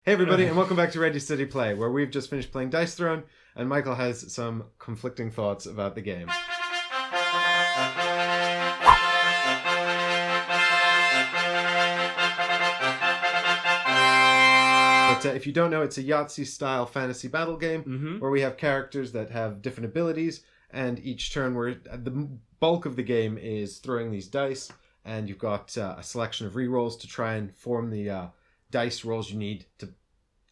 Hey everybody, and welcome back to Ready Steady Play, where we've just finished playing Dice Throne, and Michael has some conflicting thoughts about the game. But if you don't know, it's a Yahtzee-style fantasy battle game, where we have characters that have different abilities, and each turn the bulk of the game is throwing these dice, and you've got a selection of rerolls to try and form the dice rolls you need to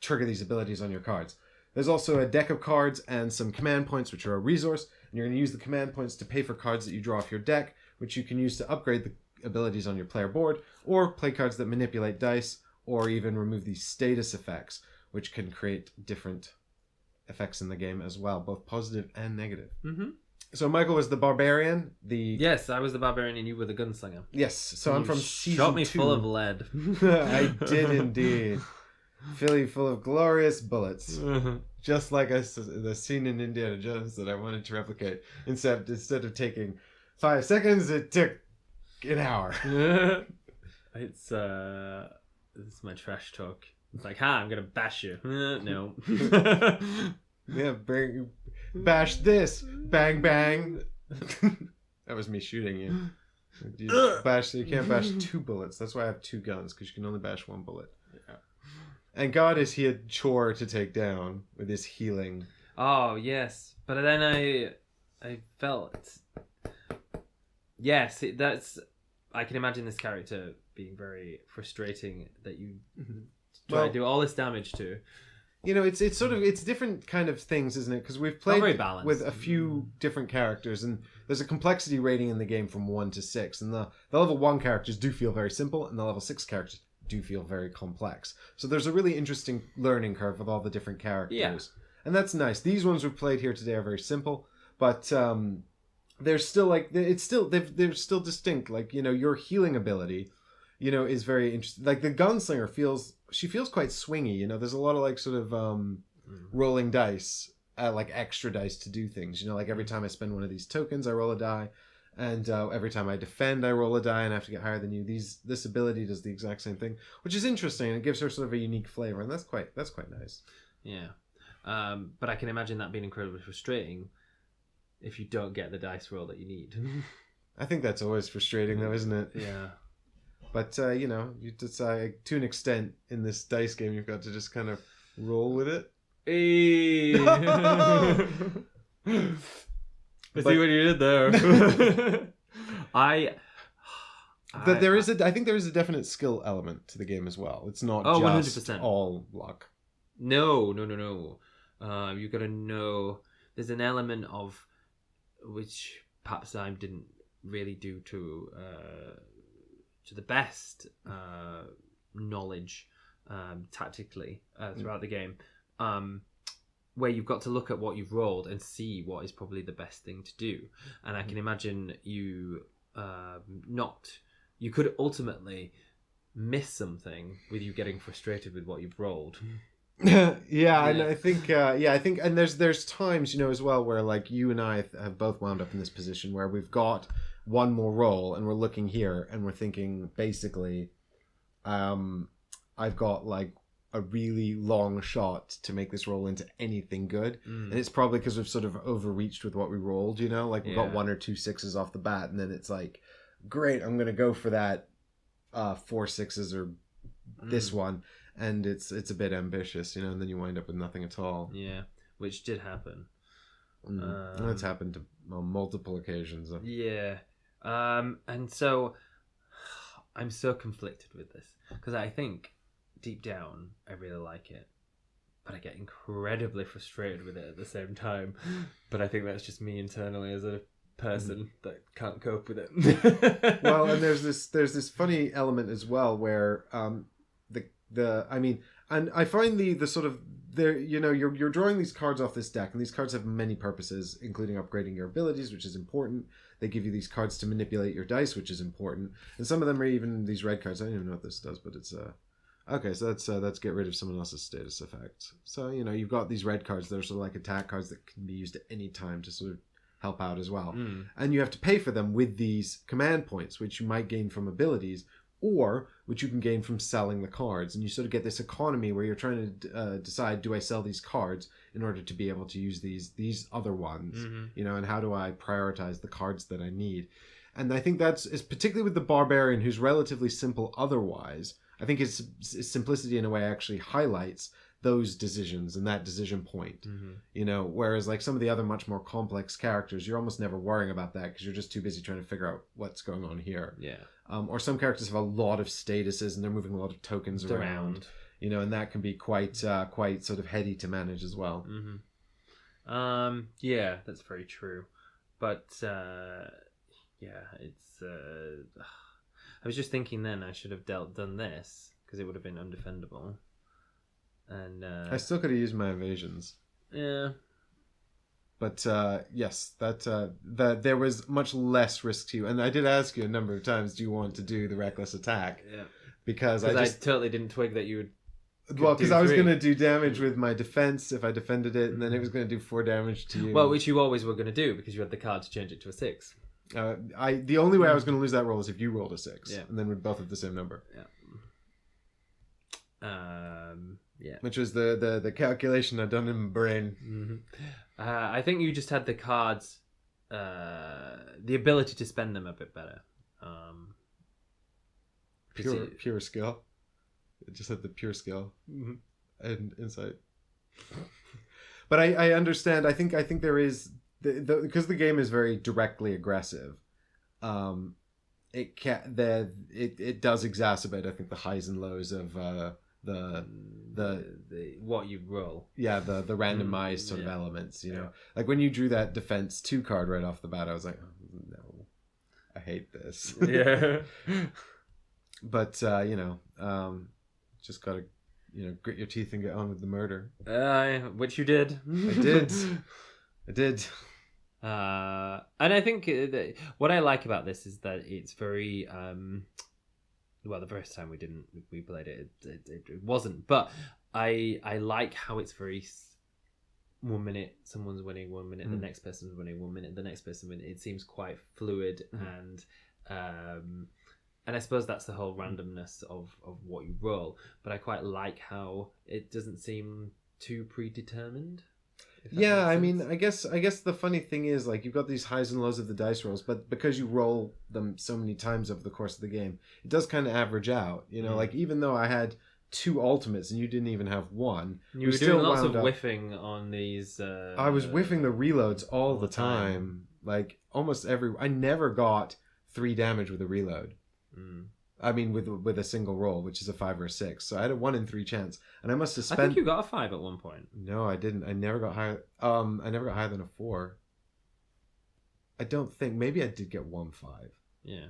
trigger these abilities on your cards. There's also a deck of cards and some command points, which are a resource, and you're going to use the command points to pay for cards that you draw off your deck, which you can use to upgrade the abilities on your player board, or play cards that manipulate dice, or even remove these status effects, which can create different effects in the game as well, both positive and negative. So Michael was the barbarian. Yes, I was the barbarian and you were the gunslinger. Yes, so I'm from season 2. Shot me full of lead. I did indeed. Fill you full of glorious bullets. Just like the scene in Indiana Jones that I wanted to replicate. Instead of taking 5 seconds, it took an hour. This is my trash talk. It's like, I'm gonna bash you. No. Yeah, bash this. Bang, bang. That was me shooting you. You can't bash 2 bullets. That's why I have 2 guns, because you can only bash 1 bullet. Yeah. And God, is he a chore to take down with his healing. Oh, yes. But then I felt... Yes, I can imagine this character being very frustrating that you try to do all this damage to. You know, it's different kind of things, isn't it? Because we've played with a few different characters, and there's a complexity rating in the game from 1 to 6, and the level 1 characters do feel very simple, and the level 6 characters do feel very complex. So there's a really interesting learning curve with all the different characters. Yeah. And that's nice. These ones we've played here today are very simple, but they're still like they're still distinct. Like, you know, your healing ability, you know, is very interesting. Like the gunslinger feels quite swingy. You know, there's a lot of like sort of rolling dice, like extra dice to do things. You know, like every time I spend one of these tokens, I roll a die. And every time I defend, I roll a die and I have to get higher than you. This ability does the exact same thing, which is interesting. It gives her sort of a unique flavor, and that's quite nice. Yeah, but I can imagine that being incredibly frustrating if you don't get the dice roll that you need. I think that's always frustrating, though, isn't it? Yeah. But you know, you decide to an extent in this dice game, you've got to just kind of roll with it. Hey. I see what you did there. I think there is a definite skill element to the game as well. It's not just 100%. All luck. No. You got to know. There's an element of which perhaps I didn't really do to the best knowledge tactically throughout the game. Where you've got to look at what you've rolled and see what is probably the best thing to do. And I can imagine you you could ultimately miss something with you getting frustrated with what you've rolled. Yeah. And I think and there's times, you know, as well where like you and I have both wound up in this position where we've got one more roll and we're looking here and we're thinking basically I've got like a really long shot to make this roll into anything good, and it's probably because we've sort of overreached with what we rolled, you know, like we've got 1 or 2 6s off the bat, and then it's like, great, I'm gonna go for that 4 6s or this one, and it's a bit ambitious, you know, and then you wind up with nothing at all. Yeah, which did happen. That's happened on multiple occasions. Yeah, and so I'm so conflicted with this because I think deep down I really like it, but I get incredibly frustrated with it at the same time. But I think that's just me internally as a person that can't cope with it. Well, and there's this funny element as well where and I find the sort of there, you know, you're drawing these cards off this deck, and these cards have many purposes, including upgrading your abilities, which is important. They give you these cards to manipulate your dice, which is important, and some of them are even these red cards. I don't even know what this does, but it's okay, so that's get rid of someone else's status effect. So, you know, you've got these red cards that are sort of like attack cards that can be used at any time to sort of help out as well. And you have to pay for them with these command points, which you might gain from abilities, or which you can gain from selling the cards. And you sort of get this economy where you're trying to decide, do I sell these cards in order to be able to use these other ones, you know, and how do I prioritize the cards that I need? And I think is particularly with the barbarian, who's relatively simple otherwise. I think his simplicity in a way actually highlights those decisions and that decision point, you know, whereas like some of the other much more complex characters, you're almost never worrying about that because you're just too busy trying to figure out what's going on here. Yeah. Or some characters have a lot of statuses and they're moving a lot of tokens around, you know, and that can be quite sort of heady to manage as well. Yeah, that's very true. But yeah, it's I was just thinking then I should have done this because it would have been undefendable. And I still could have used my evasions. Yeah. But yes, that there was much less risk to you. And I did ask you a number of times, do you want to do the reckless attack? Yeah. Because I totally didn't twig that you would. Well, because I was going to do damage with my defense if I defended it, and then it was going to do 4 damage to you. Well, which you always were going to do because you had the card to change it to a 6. The only way I was going to lose that roll is if you rolled a 6, yeah. And then we'd both have the same number. Yeah. Which was the calculation I'd done in my brain. I think you just had the cards, the ability to spend them a bit better. Pure skill. It just had the pure skill and insight. But I understand. I think there is because the game is very directly aggressive. It does exacerbate, I think, the highs and lows of the what you roll. Yeah, the randomized sort of elements. You know, like when you drew that defense 2 card right off the bat, I was like, oh, no, I hate this. Yeah. But you know, just gotta, you know, grit your teeth and get on with the murder. Which you did. I did. And I think what I like about this is that it's very well, the first time we played it, it wasn't, but I like how it's very 1 minute someone's winning, 1 minute the next person's winning, 1 minute the next person winning. It seems quite fluid, and I suppose that's the whole randomness of what you roll. But I quite like how it doesn't seem too predetermined. Yeah, I mean, I guess the funny thing is, like, you've got these highs and lows of the dice rolls, but because you roll them so many times over the course of the game, it does kind of average out. You know, like, even though I had 2 ultimates and you didn't even have 1, you were doing lots of whiffing on these. I was whiffing the reloads all the time. Like, almost I never got 3 damage with a reload. I mean, with a single roll, which is a 5 or a 6. So I had a 1 in 3 chance, and I must have spent. I think you got a 5 at one point. No, I didn't. I never got higher. I never got higher than a 4. I don't think. Maybe I did get 1 5. Yeah.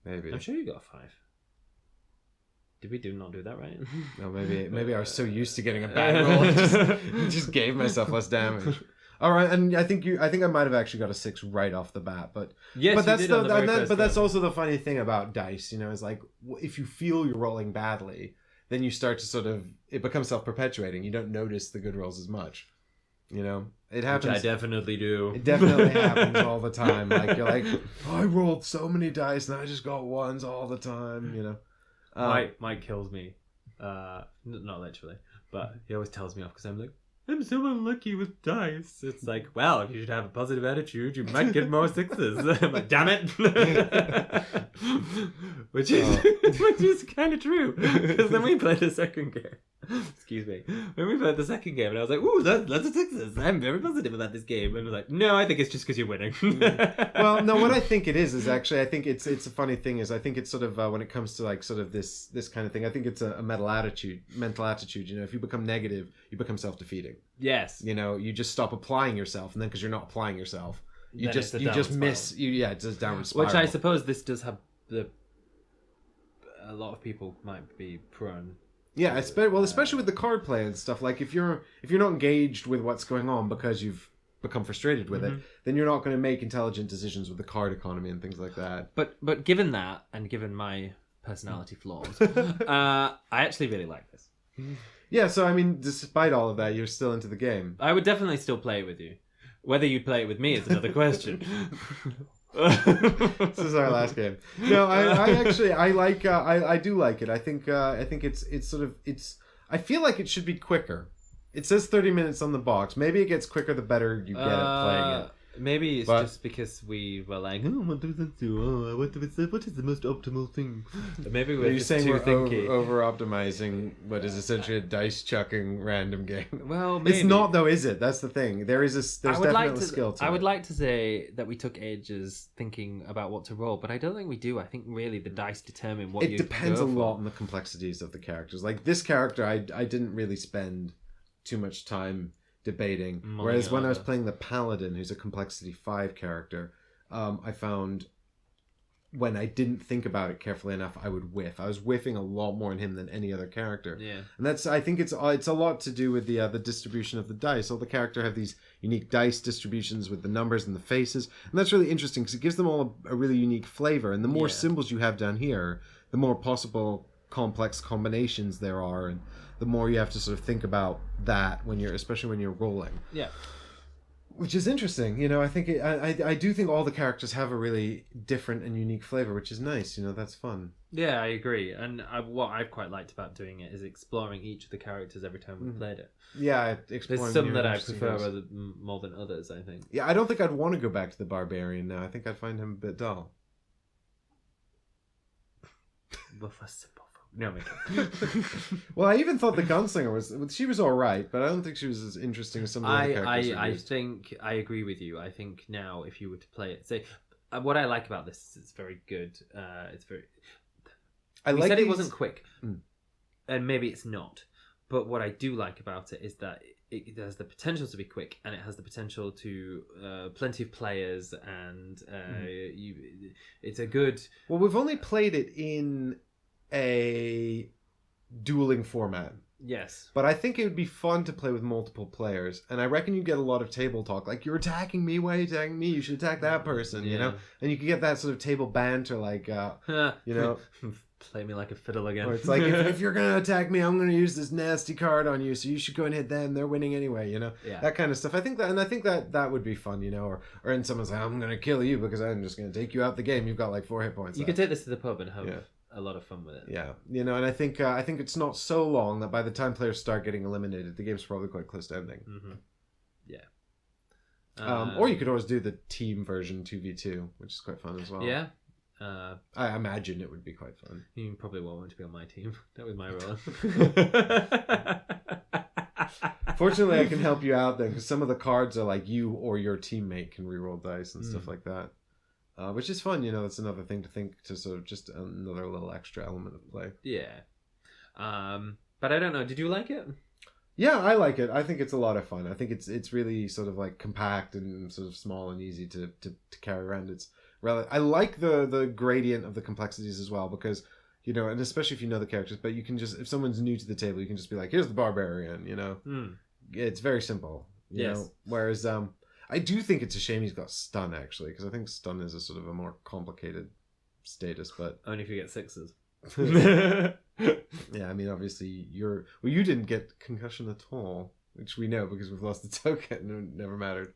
Maybe. I'm sure you got a 5. Did we not do that right? No, maybe I was so used to getting a bad roll, I just gave myself less damage. All right, and I think I might have actually got a 6 right off the bat, but yes, but that's that's also the funny thing about dice, you know, is like if you feel you're rolling badly, then you start to it becomes self-perpetuating. You don't notice the good rolls as much, you know. It happens. Which I definitely do. It definitely happens all the time. Like you're like, oh, I rolled so many dice and I just got 1s all the time, you know. Mike kills me, not literally, but he always tells me off because I'm like, I'm so unlucky with dice. It's like, well, if you should have a positive attitude, you might get more 6s. I'm like, damn it. which is kind of true. Because then we played the second game. Excuse me. When we played the second game, and I was like, ooh, lots of 6s. I'm very positive about this game. And I was like, no, I think it's just because you're winning. Well, no, what I think it is actually, I think it's a funny thing is I think it's sort of, when it comes to like sort of this kind of thing, I think it's a mental attitude. You know, if you become negative, you become self-defeating. Yes. You know, you just stop applying yourself, and then because you're not applying yourself, you just miss. It's a downward spiral. Which I suppose this does have a lot of people might be prone. Yeah, especially with the card play and stuff. Like if you're not engaged with what's going on because you've become frustrated with it, then you're not going to make intelligent decisions with the card economy and things like that. But given that, and given my personality flaws, I actually really like this. Yeah, so I mean, despite all of that, you're still into the game. I would definitely still play it with you. Whether you play it with me is another question. This is our last game. No, I actually I like I do like it. I think it's sort of I feel like it should be quicker. It says 30 minutes on the box. Maybe it gets quicker the better you get at playing it. Maybe it's just because we were like, what is the most optimal thing? Maybe we're just saying we're over optimizing what is essentially a dice chucking random game. Well, maybe. It's not though, is it? That's the thing. There's definitely a skill to it. I would like to say that we took ages thinking about what to roll, but I don't think we do. I think really the dice determine what. It depends a lot on the complexities of the characters. Like this character, I didn't really spend too much time debating. Whereas when I was playing the Paladin, who's a complexity 5 character, I found when I didn't think about it carefully enough, I would whiff. I was whiffing a lot more in him than any other character. Yeah, and I think it's a lot to do with the distribution of the dice. All the characters have these unique dice distributions with the numbers and the faces, and that's really interesting because it gives them all a really unique flavor. And the more symbols you have down here, the more possible complex combinations there are, and the more you have to sort of think about that especially when you're rolling. Yeah. Which is interesting, you know. I think I do think all the characters have a really different and unique flavor, which is nice. You know, that's fun. Yeah, I agree. And what I've quite liked about doing it is exploring each of the characters every time we played it. Yeah, there's some that I prefer more than others, I think. Yeah, I don't think I'd want to go back to the Barbarian now. I think I'd find him a bit dull. No, well, I even thought the gunslinger she was all right, but I don't think she was as interesting as some of the other characters. I think I agree with you. I think now if you were to play it, say what I like about this is it's very good. It's very. We said it wasn't quick, and maybe it's not. But what I do like about it is that it has the potential to be quick, and it has the potential to plenty of players, and it's a good. Well, we've only played it in a dueling format. Yes. But I think it would be fun to play with multiple players. And I reckon you get a lot of table talk. Like, you're attacking me, why are you attacking me? You should attack that person, you know? And you can get that sort of table banter, like, you know... Play me like a fiddle again. Or it's like, if you're going to attack me, I'm going to use this nasty card on you, so you should go and hit them. They're winning anyway, you know? Yeah. That kind of stuff. I think that would be fun, you know? Or in someone's like, I'm going to kill you because I'm just going to take you out the game. You've got like 4 hit points. You could take this to the pub and have... a lot of fun with it. Yeah, you know, and I think it's not so long that by the time players start getting eliminated, the game's probably quite close to ending. Mm-hmm. Yeah. Or you could always do the team version 2v2, which is quite fun as well. Yeah. I imagine it would be quite fun. You probably won't want to be on my team. That was my role. Fortunately, I can help you out then, because some of the cards are like you or your teammate can reroll dice and stuff like that. Which is fun, you know. That's another thing to think, to sort of just another little extra element of play. Yeah. But I don't know. Did you like it? Yeah, I like it. I think it's a lot of fun. I think it's really sort of like compact and sort of small and easy to carry around. It's I like the gradient of the complexities as well, because, you know, and especially if you know the characters, but you can just, if someone's new to the table, you can just be like, here's the barbarian, you know. It's very simple, you know. Whereas I do think it's a shame he's got stun, actually, because I think stun is a sort of a more complicated status, but only if you get 6s. Yeah, I mean, obviously you didn't get concussion at all, which we know because we've lost the token and it never mattered.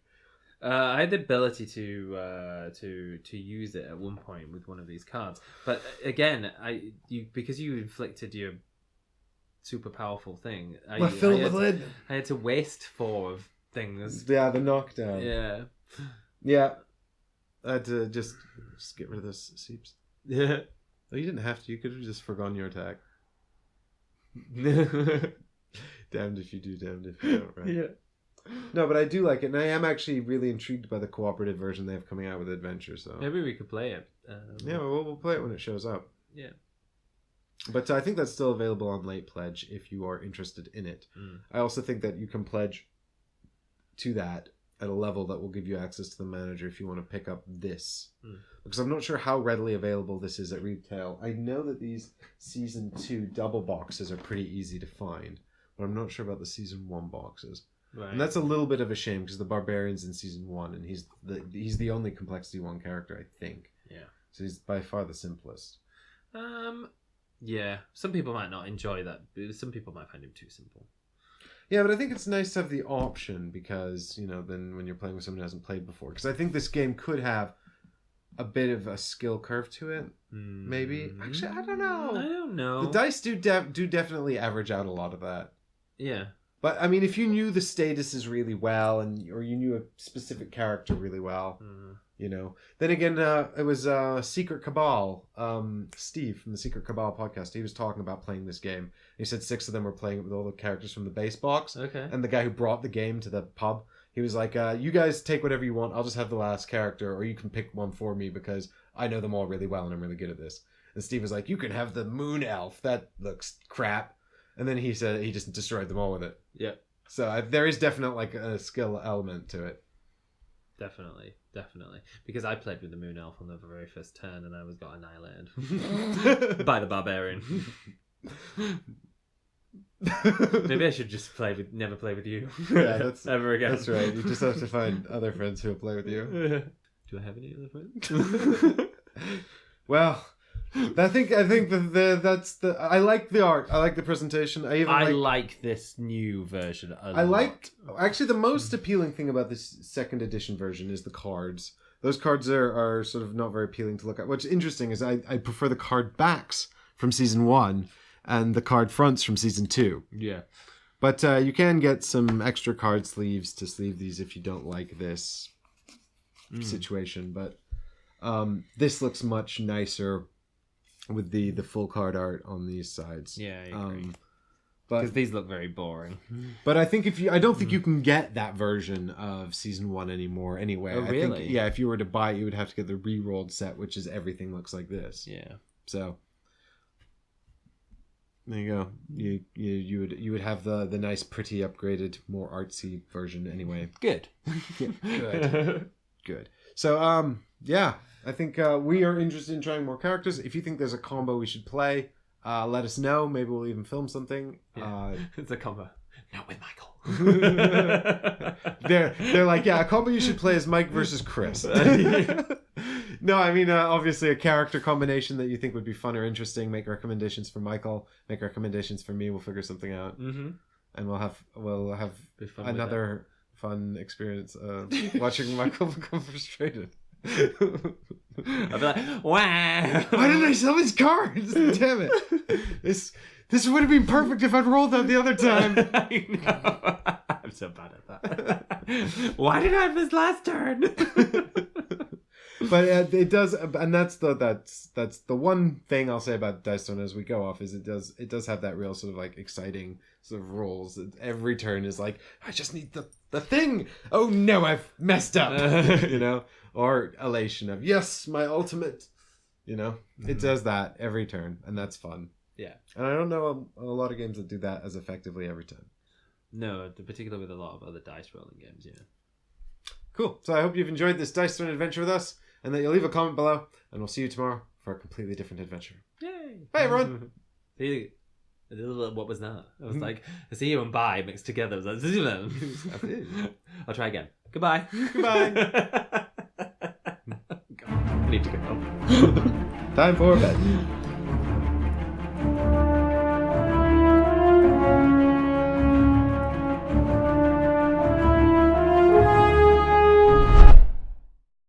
I had the ability to use it at one point with one of these cards, but again, because you inflicted your super powerful thing, I had to waste 4 of things. Yeah, the knockdown. Yeah. I had to just get rid of those seeps. Yeah. Oh, you didn't have to. You could have just forgone your attack. Damned if you do, damned if you don't, right? Yeah. No, but I do like it, and I am actually really intrigued by the cooperative version they have coming out with Adventure. So maybe we could play it. Yeah, we'll play it when it shows up. Yeah. But I think that's still available on Late Pledge if you are interested in it. I also think that you can pledge to that at a level that will give you access to the manager if you want to pick up this. Because I'm not sure how readily available this is at retail. I know that these Season 2 double boxes are pretty easy to find, but I'm not sure about the Season 1 boxes. Right. And that's a little bit of a shame because the Barbarian's in Season 1 and he's the only Complexity 1 character, I think. Yeah. So he's by far the simplest. Yeah. Some people might not enjoy that. Some people might find him too simple. Yeah, but I think it's nice to have the option because, you know, then when you're playing with someone who hasn't played before. Because I think this game could have a bit of a skill curve to it. Maybe. Actually, I don't know. The dice do definitely average out a lot of that. Yeah. But I mean, if you knew the statuses really well, or you knew a specific character really well, you know. Then again, it was Secret Cabal. Steve from the Secret Cabal podcast. He was talking about playing this game. He said 6 of them were playing it with all the characters from the base box. Okay. And the guy who brought the game to the pub, he was like, "You guys take whatever you want. I'll just have the last character, or you can pick one for me because I know them all really well and I'm really good at this." And Steve was like, "You can have the Moon Elf. That looks crap." And then he said he just destroyed them all with it. Yeah. So there is definitely like a skill element to it. Definitely. Because I played with the Moon Elf on the very first turn and I got annihilated by the Barbarian. Maybe I should just never play with you. Yeah, that's ever again. That's right. You just have to find other friends who will play with you. Do I have any other friends? Well, I think that's the. I like the art. I like the presentation. I like this new version. Actually the most appealing thing about this second edition version is the cards. Those cards are sort of not very appealing to look at. What's interesting is I prefer the card backs from season 1 and the card fronts from season 2. Yeah. But you can get some extra card sleeves to sleeve these if you don't like this situation. But this looks much nicer with the full card art on these sides. Yeah, I agree. Because these look very boring. But I think I don't think you can get that version of season 1 anymore anyway. Oh, really? I think, yeah, if you were to buy it, you would have to get the re-rolled set, which is everything looks like this. Yeah. So there you go. You would have the nice, pretty, upgraded, more artsy version anyway. Good. Yeah, good. So yeah, I think we are interested in trying more characters. If you think there's a combo we should play, let us know. Maybe we'll even film something. Yeah. It's a combo. Not with Michael. They're like, yeah, a combo you should play is Mike versus Chris. No, I mean, obviously a character combination that you think would be fun or interesting. Make recommendations for Michael. Make recommendations for me. We'll figure something out. Mm-hmm. And we'll have another fun experience watching Michael become frustrated. I'll be like, wow! Why didn't I sell these cards? Damn it! This would have been perfect if I'd rolled that the other time. I know. I'm so bad at that. Why did I have this last turn? But it does, and that's the one thing I'll say about Dice Throne as we go off is it does have that real sort of like exciting sort of rolls. Every turn is like, I just need the thing. Oh no, I've messed up. You know, or elation of yes, my ultimate. You know, it does that every turn, and that's fun. Yeah, and I don't know a lot of games that do that as effectively every time. No, particularly with a lot of other dice rolling games. Yeah. Cool. So I hope you've enjoyed this Dice Throne adventure with us, and that you'll leave a comment below, and we'll see you tomorrow for a completely different adventure. Yay! Bye, everyone. See, what was that? I was like, see you and bye mixed together. I was like, I'll try again. Goodbye. Goodbye. I need to go home. Time for bed.